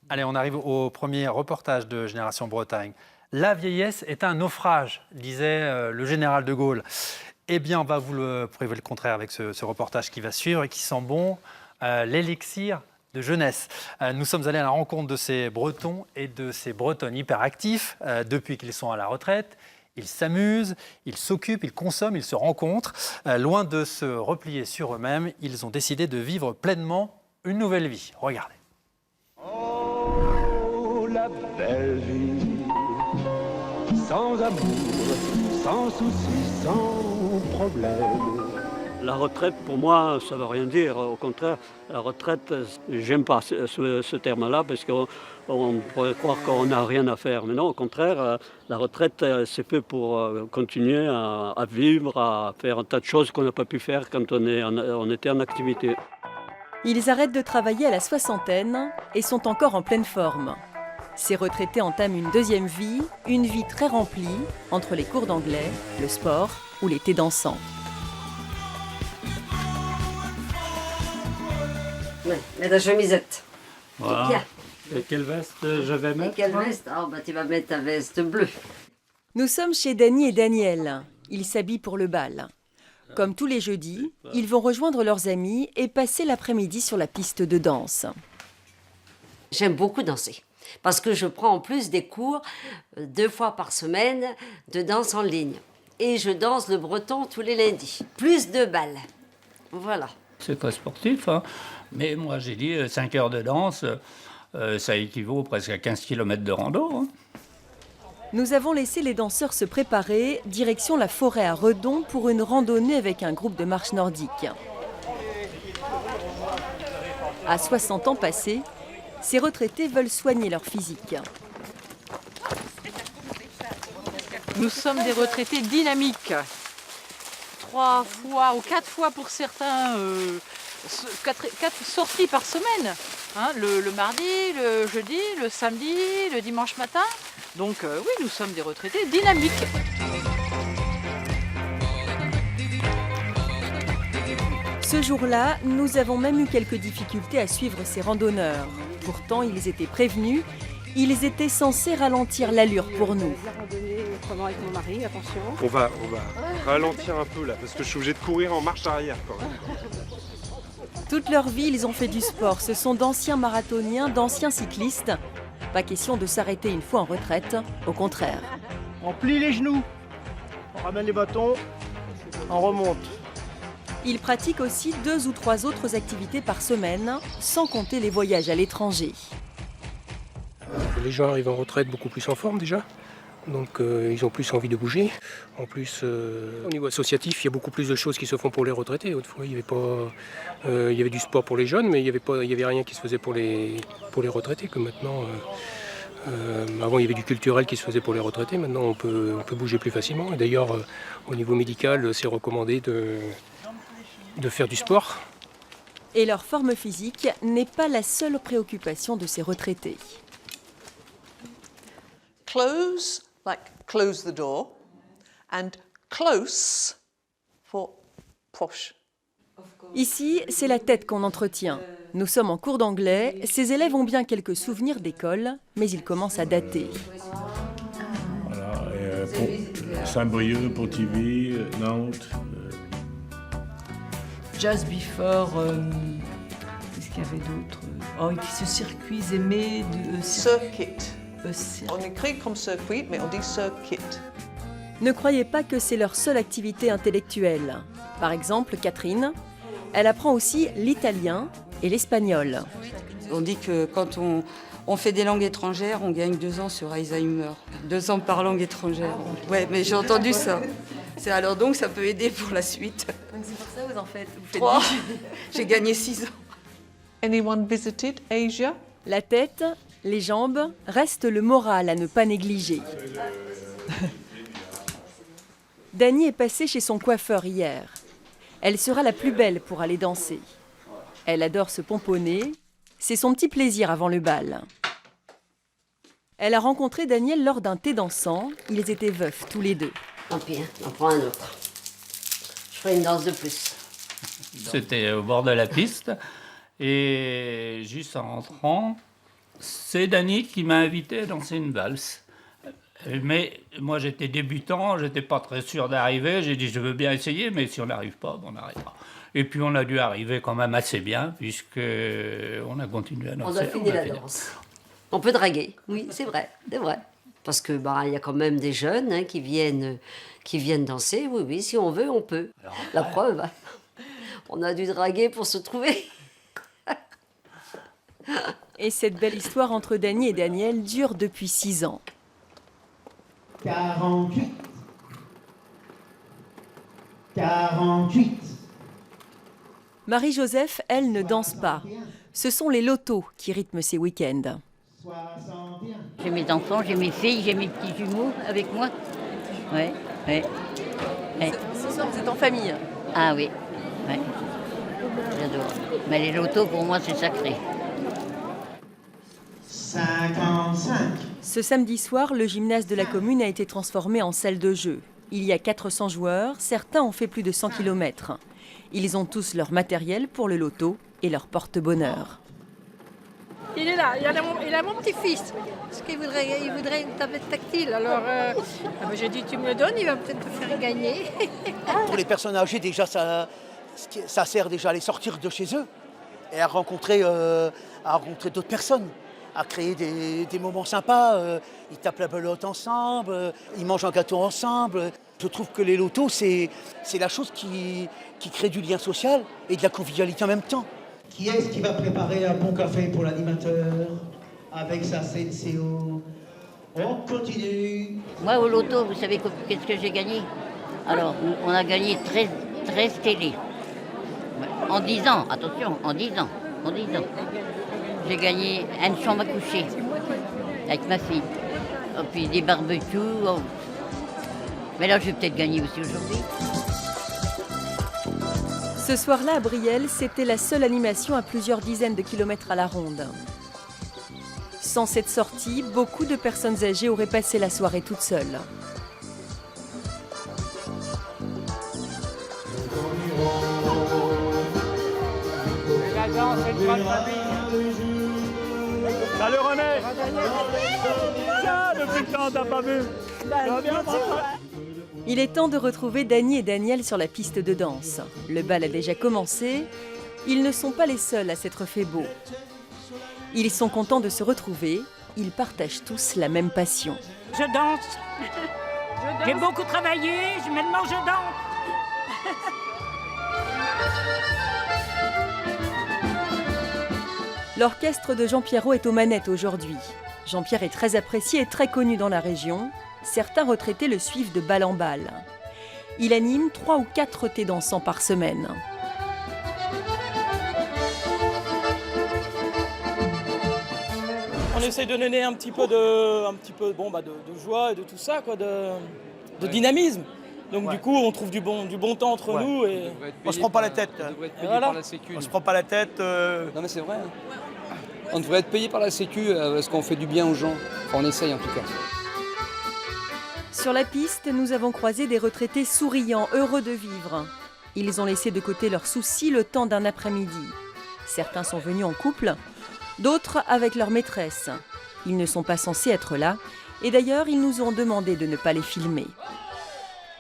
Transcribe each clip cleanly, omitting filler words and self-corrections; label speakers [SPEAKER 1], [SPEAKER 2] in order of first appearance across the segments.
[SPEAKER 1] Allez, on arrive au premier reportage de Génération Bretagne. La vieillesse est un naufrage, disait le général de Gaulle. Eh bien, on va vous le prouver le contraire avec ce reportage qui va suivre et qui sent bon l'élixir de jeunesse. Nous sommes allés à la rencontre de ces Bretons et de ces Bretonnes hyperactifs depuis qu'ils sont à la retraite. Ils s'amusent, ils s'occupent, ils consomment, ils se rencontrent. Loin de se replier sur eux-mêmes, ils ont décidé de vivre pleinement une nouvelle vie. Regardez.
[SPEAKER 2] Oh, la belle vie, sans amour, sans soucis, sans problème.
[SPEAKER 3] La retraite, pour moi, ça ne veut rien dire. Au contraire, la retraite, j'aime pas ce terme-là parce qu'on pourrait croire qu'on n'a rien à faire. Mais non, au contraire, la retraite, c'est fait pour continuer à vivre, à faire un tas de choses qu'on n'a pas pu faire quand on était en activité.
[SPEAKER 4] Ils arrêtent de travailler à la soixantaine et sont encore en pleine forme. Ces retraités entament une deuxième vie, une vie très remplie, entre les cours d'anglais, le sport ou l'été dansant.
[SPEAKER 5] Mets ta chemisette.
[SPEAKER 3] Voilà. Et quelle veste je vais
[SPEAKER 5] Et
[SPEAKER 3] mettre?
[SPEAKER 5] quelle veste? Tu vas mettre ta veste bleue.
[SPEAKER 4] Nous sommes chez Dany et Daniel. Ils s'habillent pour le bal. Comme tous les jeudis, ils vont rejoindre leurs amis et passer l'après-midi sur la piste de danse.
[SPEAKER 5] J'aime beaucoup danser. Parce que je prends en plus des cours 2 fois par semaine de danse en ligne. Et je danse le breton tous les lundis. Plus de balles. Voilà.
[SPEAKER 6] C'est pas sportif, hein. Mais moi j'ai dit 5 heures de danse, ça équivaut presque à 15 km de rando. Hein.
[SPEAKER 4] Nous avons laissé les danseurs se préparer, direction la forêt à Redon pour une randonnée avec un groupe de marche nordique. À 60 ans passés, ces retraités veulent soigner leur physique.
[SPEAKER 7] Nous sommes des retraités dynamiques. 3 fois ou 4 fois pour certains, 4 sorties par semaine. Hein, le mardi, le jeudi, le samedi, le dimanche matin. Donc oui, nous sommes des retraités dynamiques.
[SPEAKER 4] Ce jour-là, nous avons même eu quelques difficultés à suivre ces randonneurs. Pourtant, ils étaient prévenus. Ils étaient censés ralentir l'allure pour nous.
[SPEAKER 8] On va ralentir un peu là, parce que je suis obligé de courir en marche arrière quand même.
[SPEAKER 4] Toute leur vie, ils ont fait du sport. Ce sont d'anciens marathoniens, d'anciens cyclistes. Pas question de s'arrêter une fois en retraite, au contraire.
[SPEAKER 9] On plie les genoux, on ramène les bâtons, on remonte.
[SPEAKER 4] Ils pratiquent aussi 2 ou 3 autres activités par semaine, sans compter les voyages à l'étranger.
[SPEAKER 10] Les gens arrivent en retraite beaucoup plus en forme déjà, donc ils ont plus envie de bouger. En plus, au niveau associatif, il y a beaucoup plus de choses qui se font pour les retraités. Autrefois, il y avait du sport pour les jeunes, mais il y avait rien qui se faisait pour les retraités. Que maintenant, avant, il y avait du culturel qui se faisait pour les retraités. Maintenant, on peut bouger plus facilement. Et d'ailleurs, au niveau médical, c'est recommandé de faire du sport.
[SPEAKER 4] Et leur forme physique n'est pas la seule préoccupation de ces retraités.
[SPEAKER 11] Close, like close the door, and close for proche.
[SPEAKER 4] Ici, c'est la tête qu'on entretient. Nous sommes en cours d'anglais. Ces élèves ont bien quelques souvenirs d'école, mais ils commencent à dater.
[SPEAKER 12] Voilà, pour Saint-Brieuc, Pontivy, Nantes.
[SPEAKER 13] Just before, qu'est-ce qu'il y avait d'autre? Oh, ce circuit aimé de
[SPEAKER 11] circuit. On écrit comme circuit, mais on dit circuit.
[SPEAKER 4] Ne croyez pas que c'est leur seule activité intellectuelle. Par exemple, Catherine, elle apprend aussi l'italien et l'espagnol.
[SPEAKER 14] On dit que quand on fait des langues étrangères, on gagne 2 ans sur Alzheimer. 2 ans par langue étrangère. Ouais, mais j'ai entendu ça. Alors donc, ça peut aider pour la suite.
[SPEAKER 4] Donc c'est pour ça que vous en faites
[SPEAKER 14] 3. J'ai gagné 6 ans.
[SPEAKER 11] Anyone visited Asia?
[SPEAKER 4] La tête, les jambes, reste le moral à ne pas négliger. Dany est passée chez son coiffeur hier. Elle sera la plus belle pour aller danser. Elle adore se pomponner. C'est son petit plaisir avant le bal. Elle a rencontré Daniel lors d'un thé dansant. Ils étaient veufs tous les deux.
[SPEAKER 5] Tant pis, on prend un autre. Je ferai une danse de plus.
[SPEAKER 6] C'était au bord de la piste. Et juste en rentrant, C'est Dany qui m'a invité à danser une valse. Mais moi, j'étais débutant, j'étais pas très sûr d'arriver. J'ai dit, je veux bien essayer, mais si on n'arrive pas, on n'arrivera. Et puis, on a dû arriver quand même assez bien, puisqu'on a continué à danser.
[SPEAKER 5] On a fini la danse. On peut draguer, oui, c'est vrai, c'est vrai. Parce que il y a quand même des jeunes hein, qui viennent danser. Oui, oui, si on veut, on peut. La preuve, on a dû draguer pour se trouver.
[SPEAKER 4] Et cette belle histoire entre Dany et Daniel dure depuis 6 ans.
[SPEAKER 15] 48. 48.
[SPEAKER 4] Marie-Joseph, elle, ne danse pas. Ce sont les lotos qui rythment ses week-ends.
[SPEAKER 16] J'ai mes enfants, j'ai mes filles, j'ai mes petits jumeaux avec moi. Ouais, ouais. Ouais.
[SPEAKER 4] Ce soir, vous êtes en famille?
[SPEAKER 16] Ah oui, ouais. J'adore. Mais les lotos, pour moi, c'est sacré.
[SPEAKER 15] 55.
[SPEAKER 4] Ce samedi soir, le gymnase de la commune a été transformé en salle de jeu. Il y a 400 joueurs, certains ont fait plus de 100 km. Ils ont tous leur matériel pour le loto et leur porte-bonheur.
[SPEAKER 17] Il est là, il a mon petit-fils, parce qu'il voudrait une tablette tactile. Alors j'ai dit, tu me le donnes, il va peut-être te faire gagner.
[SPEAKER 9] Pour les personnes âgées, déjà, ça sert déjà à les sortir de chez eux et à rencontrer d'autres personnes, à créer des moments sympas. Ils tapent la belote ensemble, ils mangent un gâteau ensemble. Je trouve que les lotos, c'est la chose qui crée du lien social et de la convivialité en même temps.
[SPEAKER 15] Qui est-ce qui va préparer un bon café pour l'animateur avec sa Senseo? On continue.
[SPEAKER 16] Moi, au loto, vous savez qu'est-ce que j'ai gagné? Alors, on a gagné 13 télés. En 10 ans, attention, en 10 ans. J'ai gagné une chambre à coucher avec ma fille. Et puis des barbecues. Oh. Mais là, je vais peut-être gagner aussi aujourd'hui.
[SPEAKER 4] Ce soir-là, à Brielle, c'était la seule animation à plusieurs dizaines de kilomètres à la ronde. Sans cette sortie, beaucoup de personnes âgées auraient passé la soirée toutes seules.
[SPEAKER 9] La danse, c'est une bonne famille. Salut René. Tiens, depuis le temps, t'as pas vu.
[SPEAKER 4] Il est temps de retrouver Dany et Daniel sur la piste de danse. Le bal a déjà commencé. Ils ne sont pas les seuls à s'être fait beau. Ils sont contents de se retrouver. Ils partagent tous la même passion.
[SPEAKER 18] Je danse. J'ai beaucoup travaillé. Maintenant, je danse.
[SPEAKER 4] L'orchestre de Jean Pierrot est aux manettes aujourd'hui. Jean-Pierre est très apprécié et très connu dans la région. Certains retraités le suivent de balle en balle. Il anime 3 ou 4 thés dansants par semaine.
[SPEAKER 19] On essaye de donner un petit peu de joie et de tout ça, quoi, de dynamisme. Donc du coup, on trouve du bon temps entre nous et
[SPEAKER 9] On se prend pas la tête. On se prend pas la tête.
[SPEAKER 20] Non mais c'est vrai. On devrait être payé par la Sécu parce qu'on fait du bien aux gens. Enfin, on essaye en tout cas.
[SPEAKER 4] Sur la piste, nous avons croisé des retraités souriants, heureux de vivre. Ils ont laissé de côté leurs soucis le temps d'un après-midi. Certains sont venus en couple, d'autres avec leur maîtresse. Ils ne sont pas censés être là, et d'ailleurs, ils nous ont demandé de ne pas les filmer.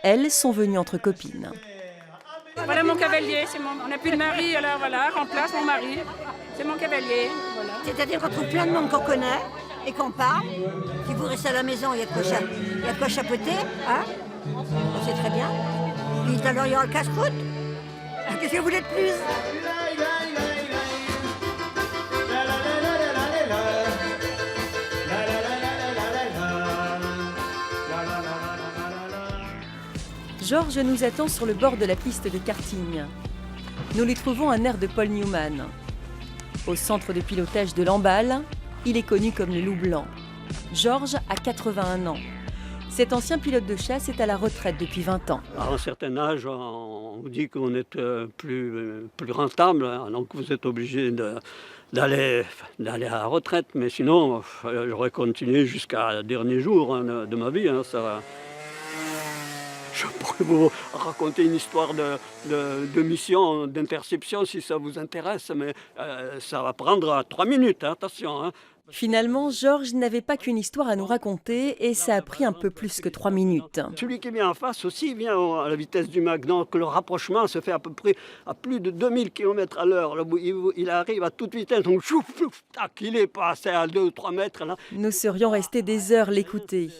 [SPEAKER 4] Elles sont venues entre copines.
[SPEAKER 18] Voilà mon cavalier, on n'a plus de mari, alors voilà, remplace mon mari. C'est mon cavalier. Voilà.
[SPEAKER 21] C'est-à-dire qu'on trouve plein de monde qu'on connaît et qu'on parle. Si vous restez à la maison, il y a de quoi chapeauter, hein? C'est très bien. Puis alors il y aura le casse-croûte. Qu'est-ce que vous voulez de plus?
[SPEAKER 4] Georges nous attend sur le bord de la piste de karting. Nous lui trouvons un air de Paul Newman. Au centre de pilotage de l'Emballe, il est connu comme le Loup Blanc. Georges a 81 ans. Cet ancien pilote de chasse est à la retraite depuis 20 ans.
[SPEAKER 3] À un certain âge, on vous dit qu'on est plus rentable, hein, donc vous êtes obligé d'aller à la retraite. Mais sinon, j'aurais continué jusqu'à le dernier jour de ma vie. Hein, ça. Je pourrais vous raconter une histoire de mission, d'interception, si ça vous intéresse, mais ça va prendre 3 minutes, hein, attention. Hein.
[SPEAKER 4] Finalement, Georges n'avait pas qu'une histoire à nous raconter et ça a pris un peu plus que 3 minutes.
[SPEAKER 3] Celui qui vient en face aussi vient à la vitesse du Mach, donc le rapprochement se fait à peu près à plus de 2000 km à l'heure. Il arrive à toute vitesse, donc chouf, chouf, tac, il est passé à 2 ou 3 mètres. Là.
[SPEAKER 4] Nous serions restés des heures l'écouter.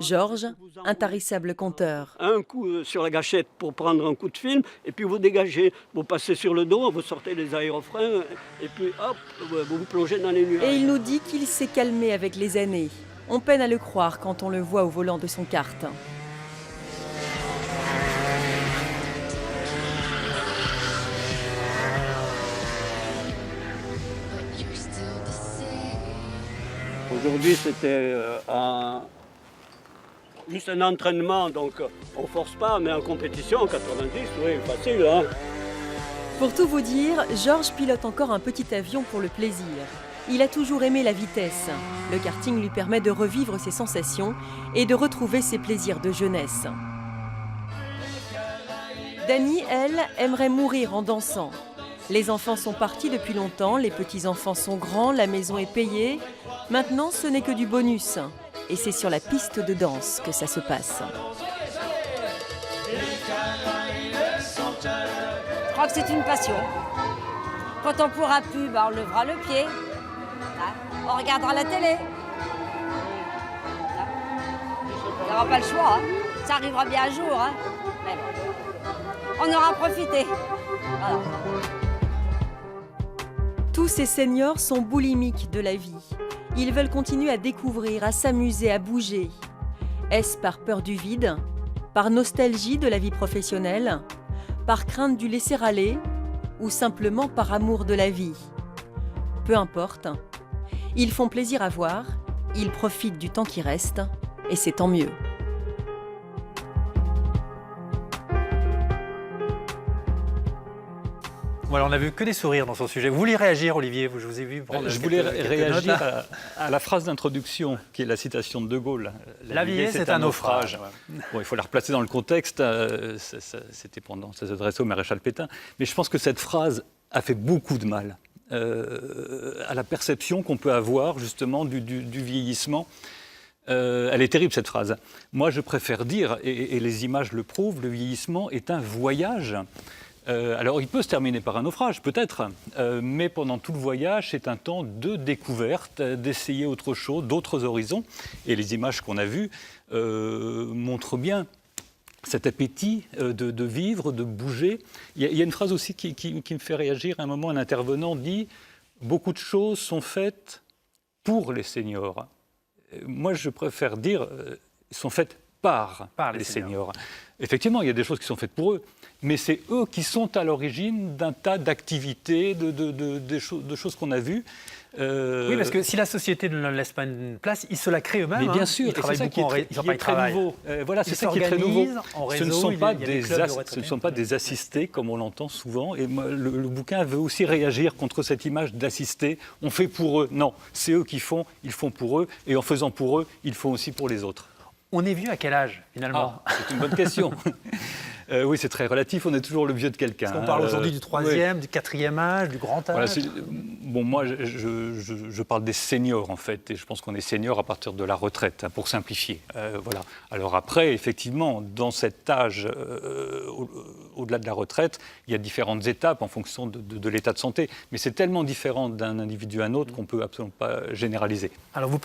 [SPEAKER 4] Georges, intarissable conteur.
[SPEAKER 3] Un coup sur la gâchette pour prendre un coup de film, et puis vous dégagez, vous passez sur le dos, vous sortez les aérofreins, et puis hop, vous vous plongez dans les nuages.
[SPEAKER 4] Et il nous dit qu'il s'est calmé avec les années. On peine à le croire quand on le voit au volant de son kart.
[SPEAKER 3] Aujourd'hui, c'était juste un entraînement, donc on force pas, mais en compétition, 90, oui, facile. Hein.
[SPEAKER 4] Pour tout vous dire, Georges pilote encore un petit avion pour le plaisir. Il a toujours aimé la vitesse. Le karting lui permet de revivre ses sensations et de retrouver ses plaisirs de jeunesse. Dany, elle, aimerait mourir en dansant. Les enfants sont partis depuis longtemps, les petits-enfants sont grands, la maison est payée. Maintenant, ce n'est que du bonus. Et c'est sur la piste de danse que ça se passe.
[SPEAKER 5] Je crois que c'est une passion. Quand on pourra plus, on levera le pied. On regardera la télé. On n'aura pas le choix. Ça arrivera bien un jour. Mais bon. On aura profité. Voilà.
[SPEAKER 4] Tous ces seniors sont boulimiques de la vie. Ils veulent continuer à découvrir, à s'amuser, à bouger. Est-ce par peur du vide, par nostalgie de la vie professionnelle, par crainte du laisser-aller ou simplement par amour de la vie? Peu importe, ils font plaisir à voir, ils profitent du temps qui reste et c'est tant mieux.
[SPEAKER 1] Voilà, on n'a vu que des sourires dans son sujet. Vous vouliez réagir, Olivier? Je vous ai vu prendre
[SPEAKER 22] Je voulais réagir
[SPEAKER 1] notes,
[SPEAKER 22] à la phrase d'introduction, qui est la citation de De Gaulle.
[SPEAKER 1] La vie, c'est un naufrage.
[SPEAKER 22] Ouais. Bon, il faut la replacer dans le contexte. C'était pendant ses adresses au maréchal Pétain. Mais je pense que cette phrase a fait beaucoup de mal à la perception qu'on peut avoir justement du vieillissement. Elle est terrible, cette phrase. Moi, je préfère dire, et les images le prouvent, le vieillissement est un voyage. Alors, il peut se terminer par un naufrage, peut-être, mais pendant tout le voyage, c'est un temps de découverte, d'essayer autre chose, d'autres horizons. Et les images qu'on a vues montrent bien cet appétit de vivre, de bouger. Il y a une phrase aussi qui me fait réagir. À un moment, un intervenant dit « Beaucoup de choses sont faites pour les seniors ». Moi, je préfère dire « sont faites par les seniors ». Effectivement, il y a des choses qui sont faites pour eux, mais c'est eux qui sont à l'origine d'un tas d'activités, de choses qu'on a vues.
[SPEAKER 1] Oui, parce que si la société ne leur laisse pas une place, ils se la créent eux-mêmes.
[SPEAKER 22] Mais bien sûr,
[SPEAKER 1] ils travaillent beaucoup, ils n'ont pas de travail.
[SPEAKER 22] Voilà, c'est ça qui est très nouveau. Ce ne sont pas des assistés, comme on l'entend souvent. Et moi, le bouquin veut aussi réagir contre cette image d'assistés. On fait pour eux. Non, c'est eux qui font, ils font pour eux. Et en faisant pour eux, ils font aussi pour les autres.
[SPEAKER 1] On est vieux à quel âge, finalement?
[SPEAKER 22] C'est une bonne question. Oui, c'est très relatif, on est toujours le vieux de quelqu'un.
[SPEAKER 1] On parle aujourd'hui du 3e, du 4e âge, du grand âge.
[SPEAKER 22] Voilà, bon, moi, je parle des seniors, en fait, et je pense qu'on est seniors à partir de la retraite, pour simplifier. Voilà. Alors après, effectivement, dans cet âge, au-delà de la retraite, il y a différentes étapes en fonction de l'état de santé. Mais c'est tellement différent d'un individu à un autre qu'on ne peut absolument pas généraliser.
[SPEAKER 1] Alors vous